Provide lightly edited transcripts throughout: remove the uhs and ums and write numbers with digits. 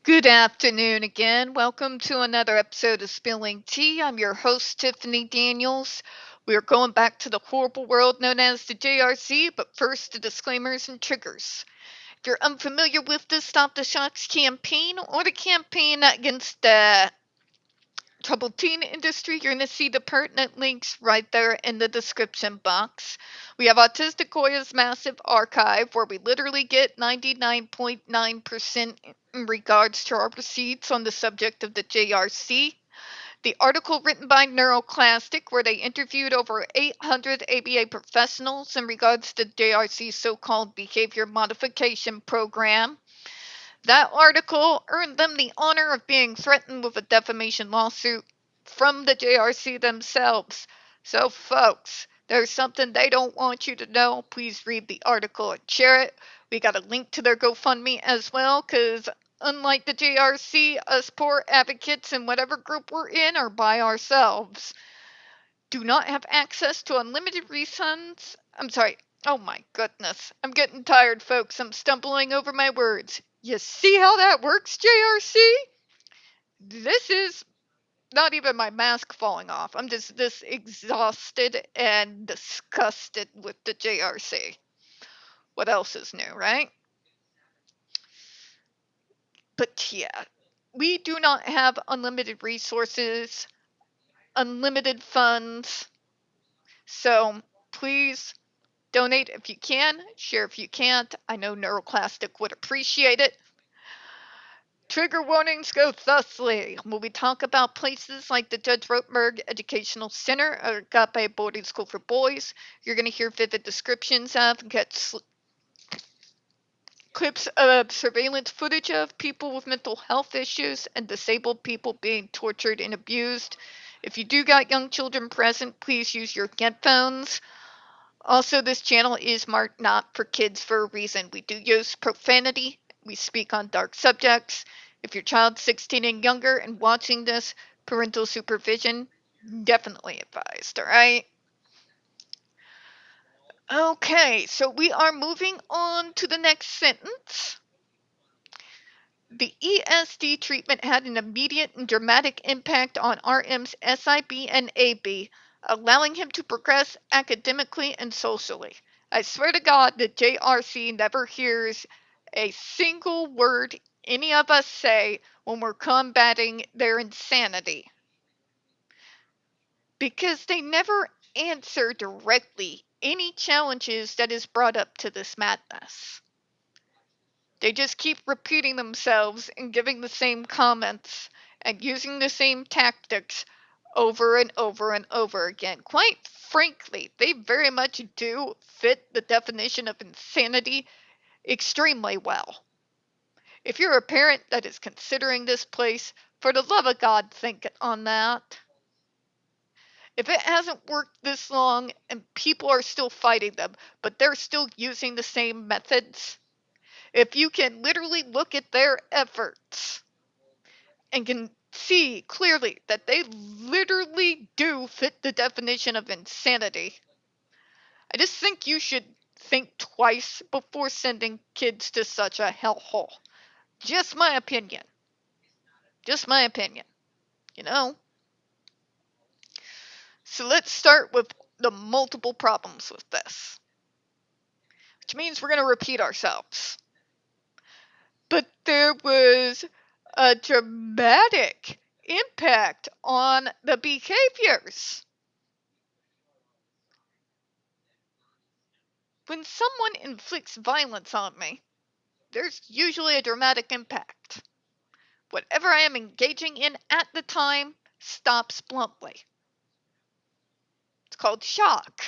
Good afternoon again. Welcome to another episode of Spilling Tea. I'm your host, Tiffany Daniels. We are going back to the horrible world known as the JRC, but first, the disclaimers and triggers. If you're unfamiliar with the Stop the Shocks campaign or the campaign against the troubled teen industry, you're going to see the pertinent links right there in the description box. We have Autistic Koya's massive archive where we literally get 99.9% in regards to our receipts on the subject of the JRC. The article written by Neuroclastic, where they interviewed over 800 ABA professionals in regards to JRC's so called behavior modification program. That article earned them the honor of being threatened with a defamation lawsuit from the JRC themselves. So, folks, there's something they don't want you to know. Please read the article and share it. We got a link to their GoFundMe as well, because unlike the JRC, us poor advocates in whatever group we're in are by ourselves. Do not have access to unlimited refunds. I'm sorry. Oh my goodness. I'm getting tired, folks. I'm stumbling over my words. You see how that works, JRC? This is not even my mask falling off. I'm just this exhausted and disgusted with the JRC. What else is new, right? But yeah, we do not have unlimited resources, unlimited funds. So please donate if you can, share if you can't. I know Neuroclastic would appreciate it. Trigger warnings go thusly. When we talk about places like the Judge Rotenberg Educational Center or Agape Boarding School for Boys, you're going to hear vivid descriptions of, get clips of surveillance footage of people with mental health issues and disabled people being tortured and abused. If you do got young children present, please use your headphones. Also, this channel is marked not for kids for a reason. We do use profanity. We speak on dark subjects. If your child's 16 and younger and watching this, parental supervision definitely advised, all right? Okay, so we are moving on to the next sentence. The ESD treatment had an immediate and dramatic impact on RM's SIB and AB, allowing him to progress academically and socially. I swear to God that JRC never hears a single word any of us say when we're combating their insanity. Because they never answer directly any challenges that is brought up to this madness. They just keep repeating themselves and giving the same comments and using the same tactics over and over and over again. Quite frankly, they very much do fit the definition of insanity extremely well. If you're a parent that is considering this place, for the love of God, think on that. If it hasn't worked this long and people are still fighting them, but they're still using the same methods, if you can literally look at their efforts and can see clearly that they literally do fit the definition of insanity, I just think you should think twice before sending kids to such a hellhole. Just my opinion. Just my opinion. You know? So let's start with the multiple problems with this, which means we're going to repeat ourselves. But there was a dramatic impact on the behaviors. When someone inflicts violence on me, there's usually a dramatic impact. Whatever I am engaging in at the time stops bluntly. It's called shock.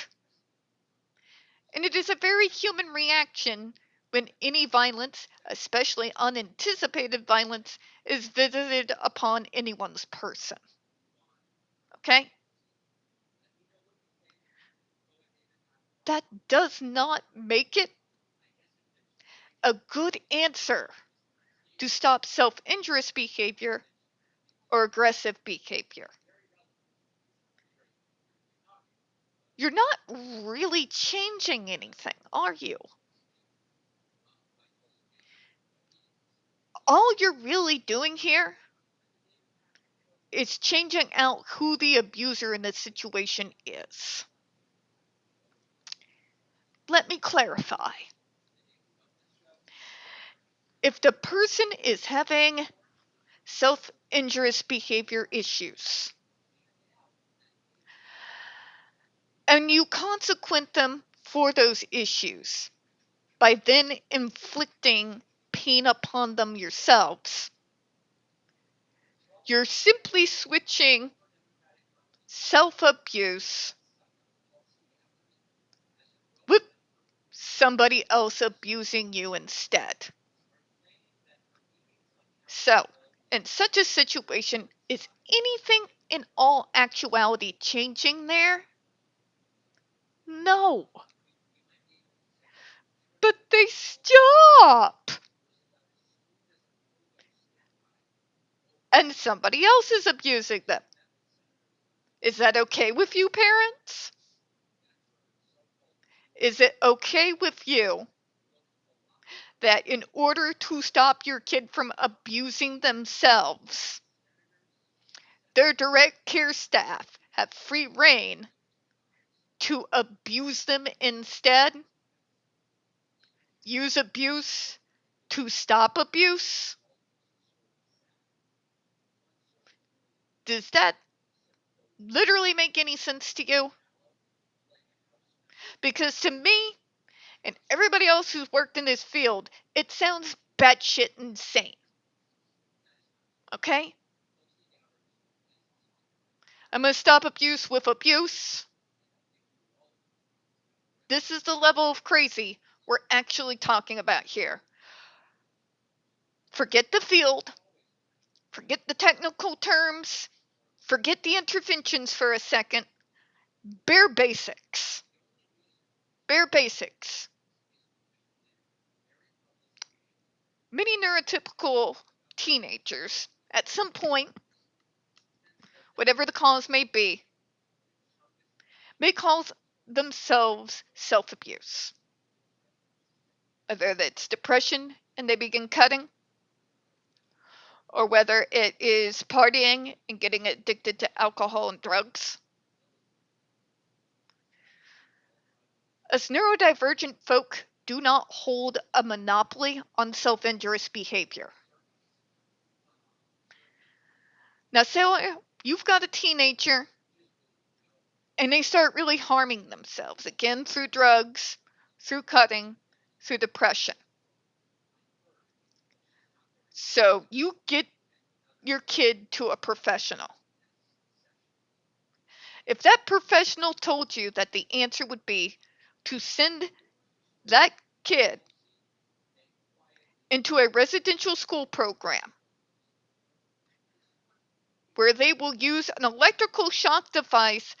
And it is a very human reaction when any violence, especially unanticipated violence, is visited upon anyone's person. Okay? That does not make it a good answer to stop self-injurious behavior or aggressive behavior. You're not really changing anything, are you? all you're really doing here is changing out who the abuser in this situation is. Let me clarify. If the person is having self-injurious behavior issues, and you consequent them for those issues by then inflicting pain upon them yourselves, you're simply switching self-abuse with somebody else abusing you instead. So, in such a situation, is anything in all actuality changing there? No. But they stop! And somebody else is abusing them. Is that okay with you, parents? Is it okay with you that in order to stop your kid from abusing themselves, their direct care staff have free reign to abuse them instead? Use abuse to stop abuse? Does that literally make any sense to you? Because to me, and everybody else who's worked in this field, it sounds batshit insane. Okay? I'm going to stop abuse with abuse. This is the level of crazy we're actually talking about here. Forget the field. Forget the technical terms. Forget the interventions for a second. Bare basics. Bare basics. Many neurotypical teenagers, at some point, whatever the cause may be, may cause themselves self-abuse. Whether it's depression and they begin cutting, or whether it is partying and getting addicted to alcohol and drugs. Us neurodivergent folk do not hold a monopoly on self-injurious behavior. Now, say you've got a teenager and they start really harming themselves, again through drugs, through cutting, through depression. So you get your kid to a professional. If that professional told you that the answer would be to send that kid into a residential school program where they will use an electrical shock device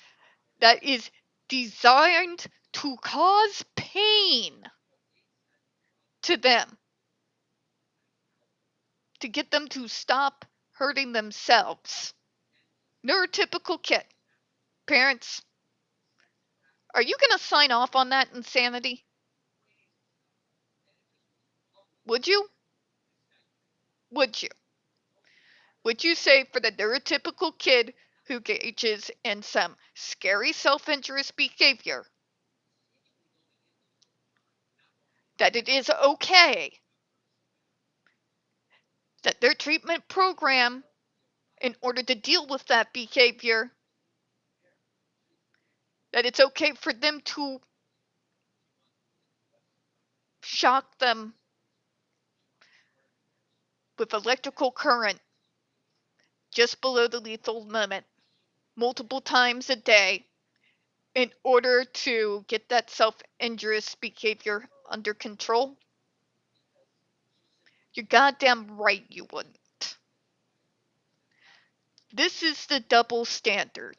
that is designed to cause pain to them, to get them to stop hurting themselves. Neurotypical kid. Parents, are you going to sign off on that insanity? Would you? Would you? Would you say for the neurotypical kid who engages in some scary self-injurious behavior that it is okay that their treatment program, in order to deal with that behavior, that it's okay for them to shock them with electrical current just below the lethal limit multiple times a day in order to get that self-injurious behavior under control? You're goddamn right you wouldn't. This is the double standard.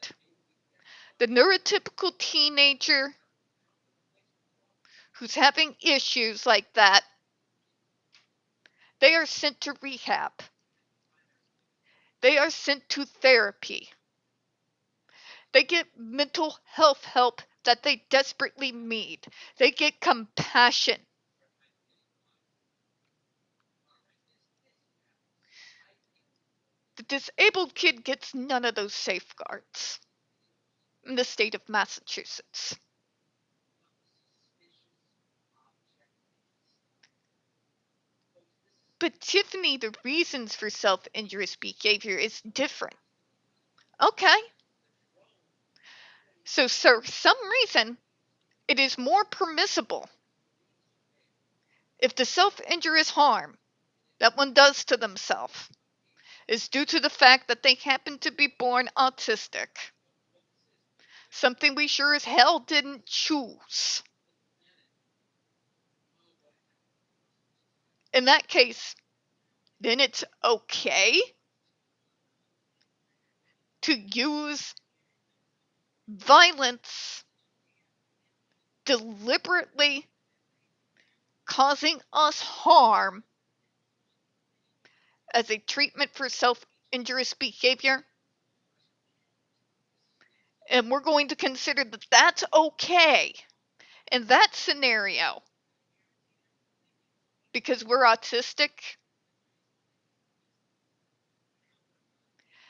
The neurotypical teenager who's having issues like that, they are sent to rehab. They are sent to therapy. They get mental health help that they desperately need. They get compassion. disabled kid gets none of those safeguards in the state of Massachusetts. But Tiffany, the reasons for self-injurious behavior is different. Okay. So for some reason, it is more permissible if the self-injurious harm that one does to themselves is due to the fact that they happen to be born autistic. Something we sure as hell didn't choose. In that case, then it's okay to use violence deliberately causing us harm as a treatment for self-injurious behavior. And we're going to consider that that's okay in that scenario because we're autistic.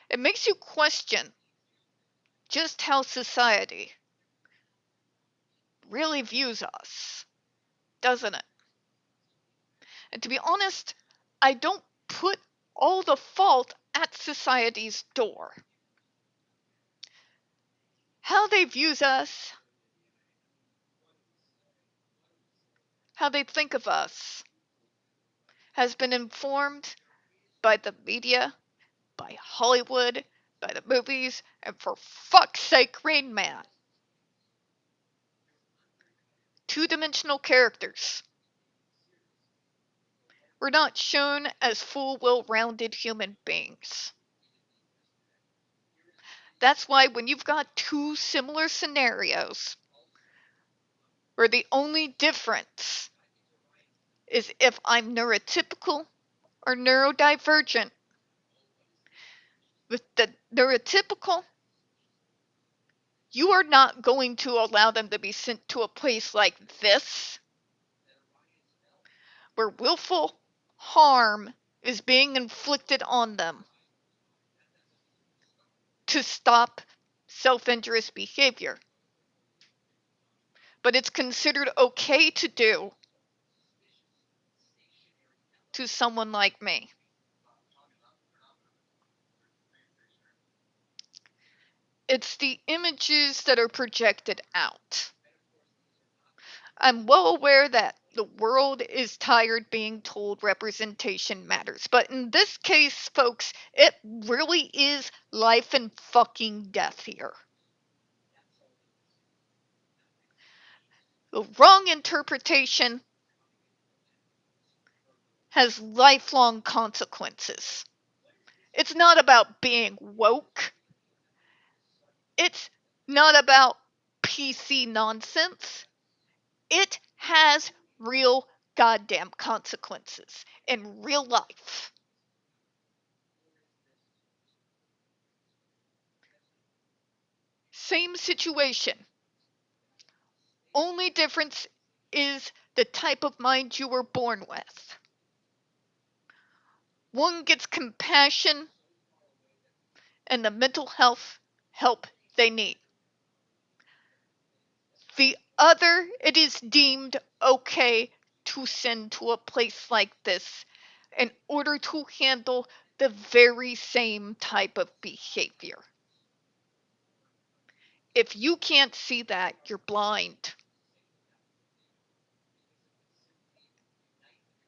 It makes you question just how society really views us, doesn't it? And to be honest, I don't put all the fault at society's door. How they view us, how they think of us, has been informed by the media, by Hollywood, by the movies, and for fuck's sake, Rain Man. Two-dimensional characters. We're not shown as full, well-rounded human beings. That's why when you've got two similar scenarios, where the only difference is if I'm neurotypical or neurodivergent, with the neurotypical, you are not going to allow them to be sent to a place like this, where willful harm is being inflicted on them to stop self-injurious behavior. But it's considered okay to do to someone like me. It's the images that are projected out. I'm well aware that the world is tired being told representation matters, but in this case, folks, it really is life and fucking death here. The wrong interpretation has lifelong consequences. It's not about being woke. It's not about PC nonsense. It has real goddamn consequences in real life. Same situation. Only difference is the type of mind you were born with. One gets compassion and the mental health help they need. The other, it is deemed okay to send to a place like this in order to handle the very same type of behavior. If you can't see that, you're blind.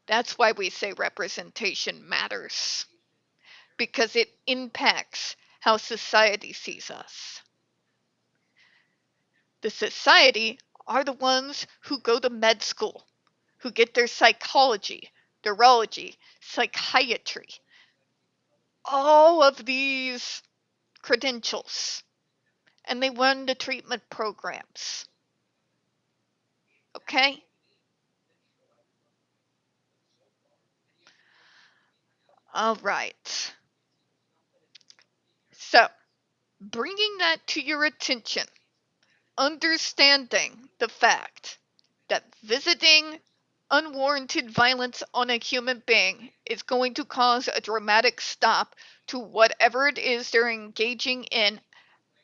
That's why we say representation matters, because it impacts how society sees us. The society are the ones who go to med school, who get their psychology, neurology, psychiatry, all of these credentials, and they run the treatment programs. Okay? All right. So, bringing that to your attention, understanding the fact that visiting unwarranted violence on a human being is going to cause a dramatic stop to whatever it is they're engaging in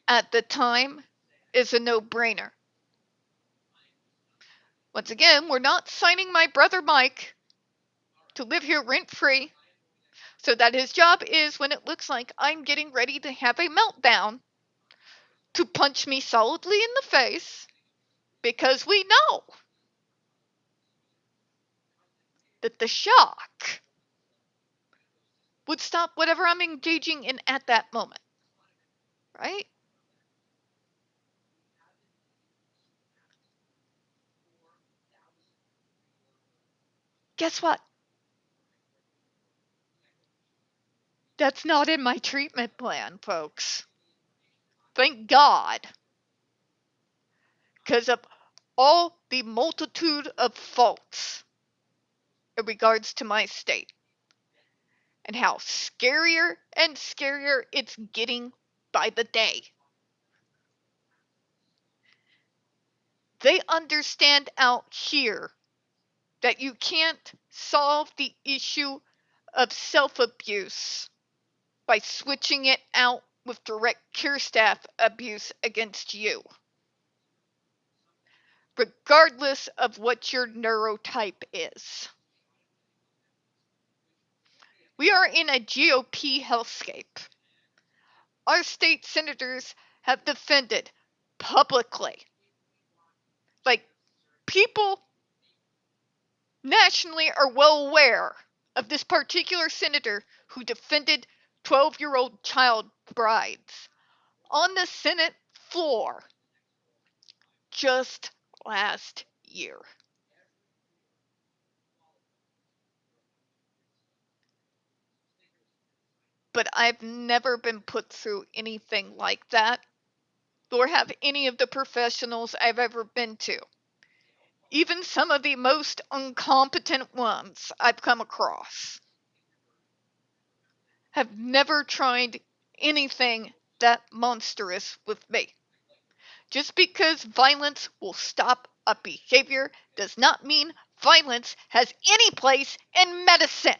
at the time is a no-brainer. Once again, we're not signing my brother Mike to live here rent-free so that his job is, when it looks like I'm getting ready to have a meltdown, to punch me solidly in the face, because we know that the shock would stop whatever I'm engaging in at that moment, right? Guess what? That's not in my treatment plan, folks. Thank God. Because of all the multitude of faults in regards to my state, and how scarier and scarier it's getting by the day. They understand out here that you can't solve the issue of self-abuse by switching it out with direct care staff abuse against you, regardless of what your neurotype is. We are in a GOP hellscape. Our state senators have defended publicly, like, people nationally are well aware of this particular senator who defended 12-year-old child brides on the Senate floor just last year. But I've never been put through anything like that, nor have any of the professionals I've ever been to. Even some of the most incompetent ones I've come across have never tried anything that monstrous with me. Just because violence will stop a behavior does not mean violence has any place in medicine.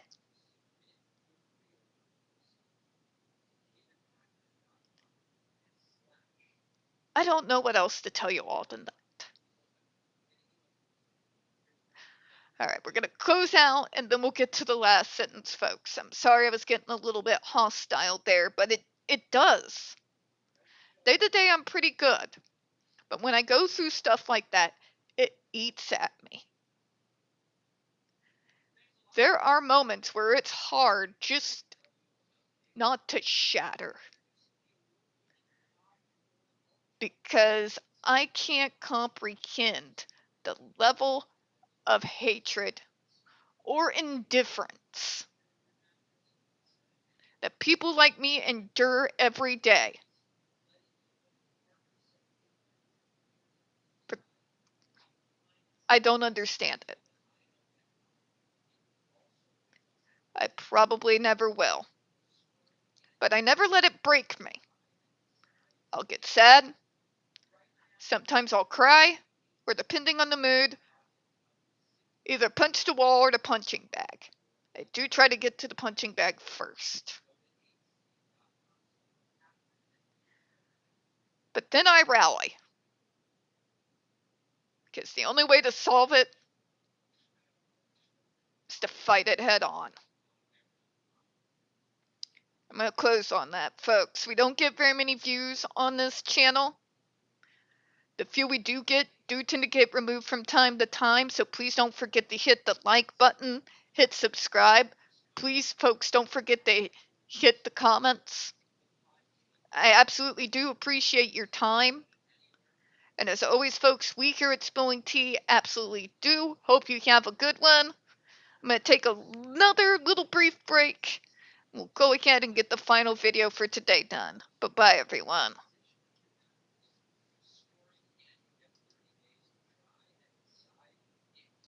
I don't know what else to tell you all than that. All right, we're going to close out and then we'll get to the last sentence, folks. I'm sorry I was getting a little bit hostile there, but it does. Day to day, I'm pretty good. But when I go through stuff like that, it eats at me. There are moments where it's hard just not to shatter, because I can't comprehend the level of hatred or indifference that people like me endure every day. I don't understand it. I probably never will. But I never let it break me. I'll get sad. Sometimes I'll cry, or depending on the mood, either punch the wall or the punching bag. I do try to get to the punching bag first. But then I rally. Because the only way to solve it is to fight it head on. I'm going to close on that, folks. We don't get very many views on this channel. The few we do get do tend to get removed from time to time, so please don't forget to hit the like button, hit subscribe. Please, folks, don't forget to hit the comments. I absolutely do appreciate your time. And as always, folks, we here at Spilling Tea absolutely do hope you have a good one. I'm going to take another little brief break. We'll go ahead and get the final video for today done. Bye-bye, everyone.